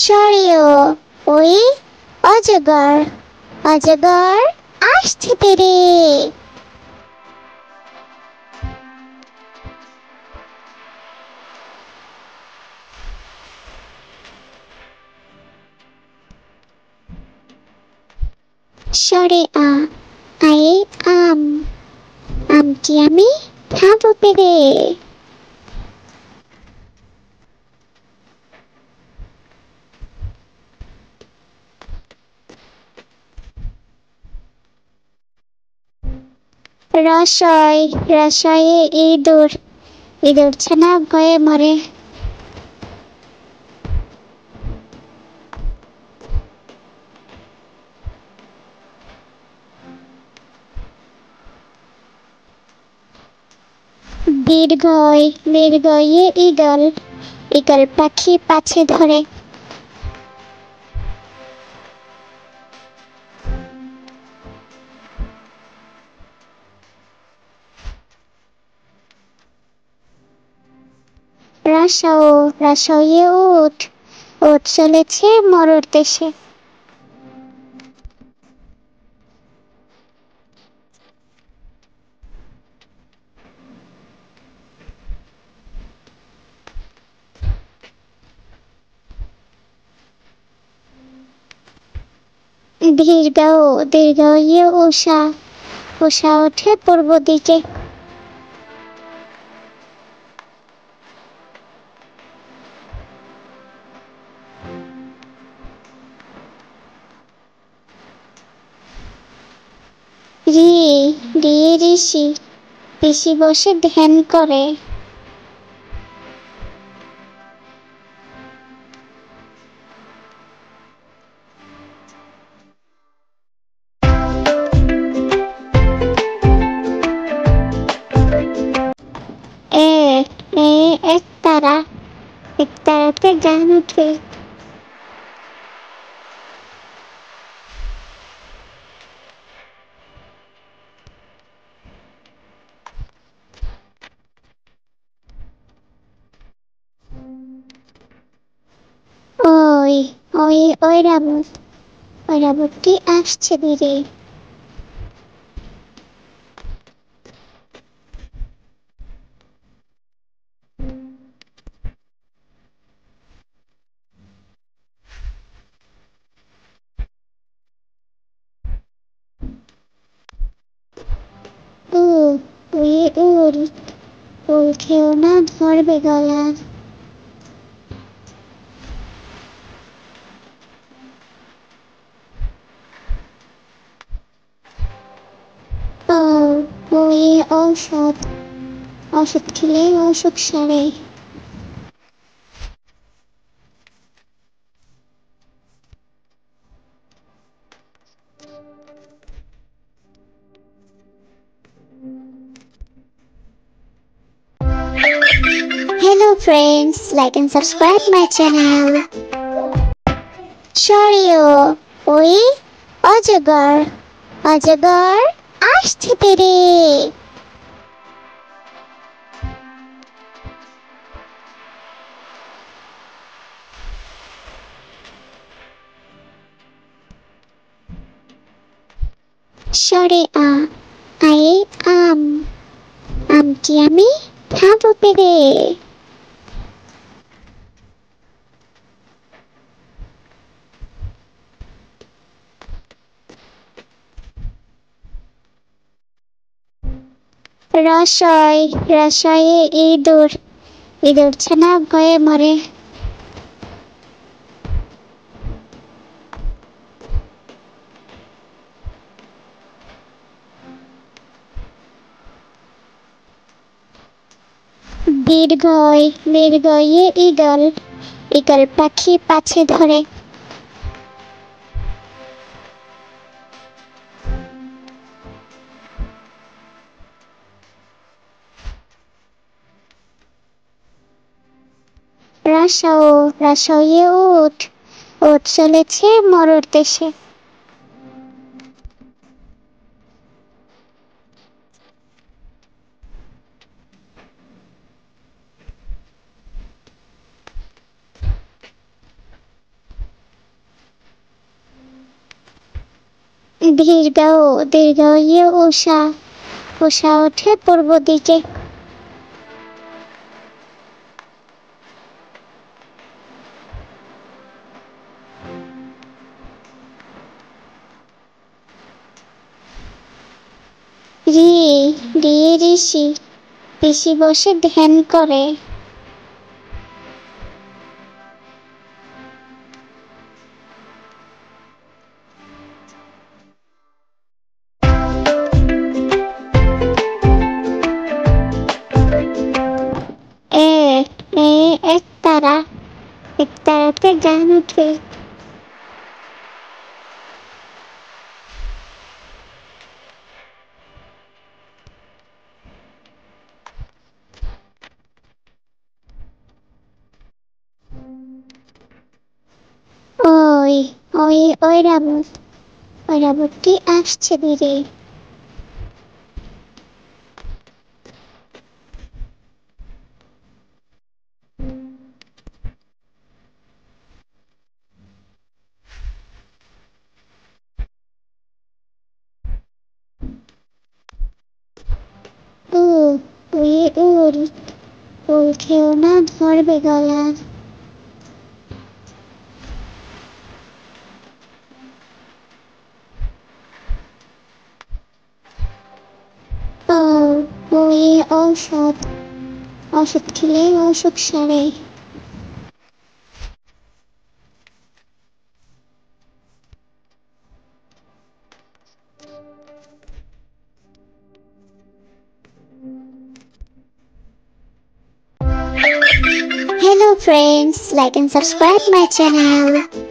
সরিও ওই অজগর অজগর আসছে তেরে। সরে আয়ে আম আমটি আমি খাবো পেরে। রসয় রসয়ে ইঁদুর ইঁদুর ছানা ভয়ে মরে। দীর্ঘয় দীর্ঘয়ে ঈগল ঈগল পাখি পাছে ধরে। রসও রসয়ে উঠ উঠ চলেছে মরুর দেশে। দীর্ঘ দীর্ঘয়ে উষা উষা ওঠে পূর্ব দিকে। রি রি ঋষি ঋষি বসে ধ্যান করে। এ এ এক তারাতে গান উঠে। ওই ওই ওই রাবতটি আসছে ধীরে। উ উই উল উল খেও না ধরবে গলা। ও ওই ঔষধ ওষুধ খেলে অসুখ সারে। Hello friends, like and subscribe my channel. সরিও ওই অজগর অজগর আসছে তেরে। সরে আয়ে আম আমটি আমি খাবো পেরে। রসয় রসয়ে ইঁদুর ইঁদুর ছানা ভয়ে মরে। দীর্ঘয় দীর্ঘয়ে ঈগল ঈগল পাখি পাছে ধরে। রসও রসয়ে উঠ উঠ চলেছে মরুর দেশে। দীর্ঘ দীর্ঘ উষা উষা ওঠে পূর্ব দিকে। রি রি ঋষি ঋষি বসে ধ্যান করে। এ এ একতারা একতারাতে গান ওঠে। ওই ওই ওই রাবতটি আসছে ধীরে। উ উই উল উল খেও না ধরবে গলা। ও ওই ঔষধ ওষুধ খেলে অসুখ সারে। Hello friends, like and subscribe my channel.